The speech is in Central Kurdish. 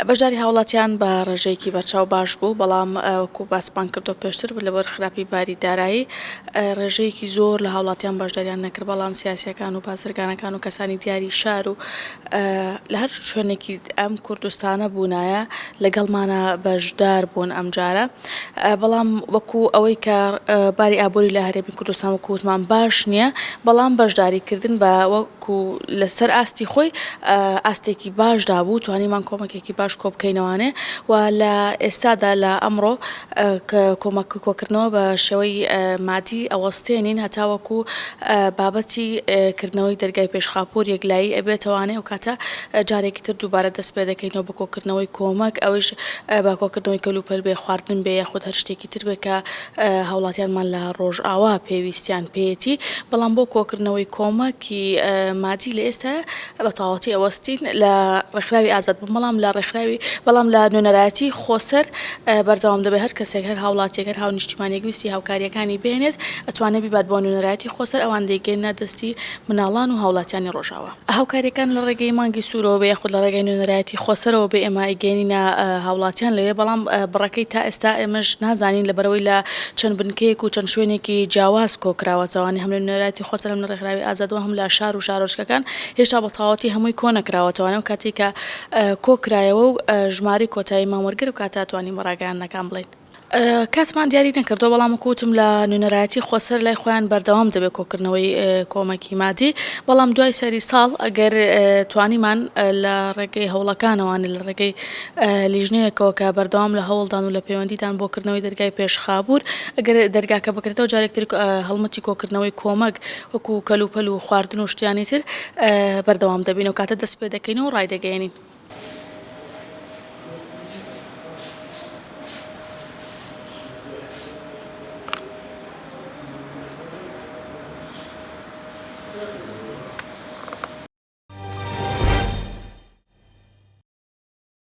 بەشداری هاوڵاتیان بە ڕێژەیەکی بەرچاو باش بوو، بەڵام وەکو باسمان کردو پێشتر لەبەر خراپی باری دارایی ڕێژەیەکی زۆر لە هاوڵاتیان بەشداریان نەکرد، بەڵام سیاسیەکان و بازرگانەکان و کەسانی دیاری شار و لە هەر شوێنێکی ئەم کوردستانە بوونایە لەگەڵمانە بەشدار بوون ئەم جارە، بەڵام وەکو ئەوەی کە باری ئابووری لە هەرێمی کوردستان وەکو وتمان باش نییە، بەڵام بەشداریکردن بە وەکو لەسەر ئاستی خۆی ئاستێکی باشدا بوو، توانیمان کۆمەکێکی باش کۆبکەینەوانێ و لە ئێستادا لە ئەمڕۆ کۆمەک کۆکردنەوە بە شێوەی مادی ئەوەستێنین هەتاوەکو بابەتی کردنەوەی دەرگای پێشخاپۆر یەکلایی ئەبێتەوانێ و کاتە جارێکی تر دووبارە دەست پێ دەکەینەوە بە کۆکردنەوەی کۆمەک، ئەوش بە کۆکردنەوەی کەلوپەل بێ، خواردن بێ، یاخود هەر شتێکی تر بێ کە هاوڵاتیانمان لە ڕۆژئاوا پێویستیان پێیەتی، بەڵام بۆ کۆکردنەوەی کۆمەکی مادی لە ئێستا بە تەواوەتی ئەوەستین لە ڕێکخراوی ئازاد بوو، بەڵام لە نوێنەرایەتی خۆسەر بەردەوام دەبێت هەر کەسێک هەر هاوڵاتیەک هەر هاونیشتیمانێک ویستی هاوکاریەکانی بێنێت ئەتوانێت بیبات بۆ نوێنەرایەتی خۆسەر ئەوان دەیگەێنە دەستی مناڵان و هاوڵاتیانی ڕۆژاوا. هاوکاریەکان لە ڕێگەی مانگی سوورەوە بێ یاخود لە ڕێگەی نوێنەرایەتی خۆسەرەوە بێ ئێمە ئەیگەێنینە هاوڵاتیان لەوێ، بەڵام بڕەکەی تا ئێستا ئێمەش نازانین لەبەرەوەی لە چەند بنکەیەک و چەند شوێنێکی جیاواز کۆکراوەتەوە، هەم لە نوێنەرایەتی خۆسەر هەم لە ڕێکخراوی ئازادەوە هەم لە شار و شارۆچکەکان هێشتا بە تەواوەتی هەمووی کۆ نەکراوەتەوە و کاتێک کە کۆکرایەوە و ژماری کۆتاییمان وەرگر و کاتا توانین بەڕاگەیانەکان بڵێن. کاتمان دیاری نەکردەوە، بەڵام وەکوتم لە نوێنەرایەتی خۆسەر لای خۆیان بەردەوام دەبێت کۆکردنەوەی کۆمەکی مادی، بەڵام دوای سەری ساڵ ئەگەر توانیمان لە ڕێگەی هەوڵەکانەوانە لە ڕێگەی لیژنەیەکەوە کە بەردەوام لە هەوڵدان و لە پەیوەندیدان بۆکردنەوەی دەرگای پێشخابوور، ئەگەر دەرگاکە بکرێتەوە جارێکتر هەڵمەتی کۆکردنەوەی کۆمەک وەکو کەلوپەل و خواردن و شتیانی تر بەردەوام دەبین و کاتە دەست پێ دەکەینەوە ڕای دەگەێنین.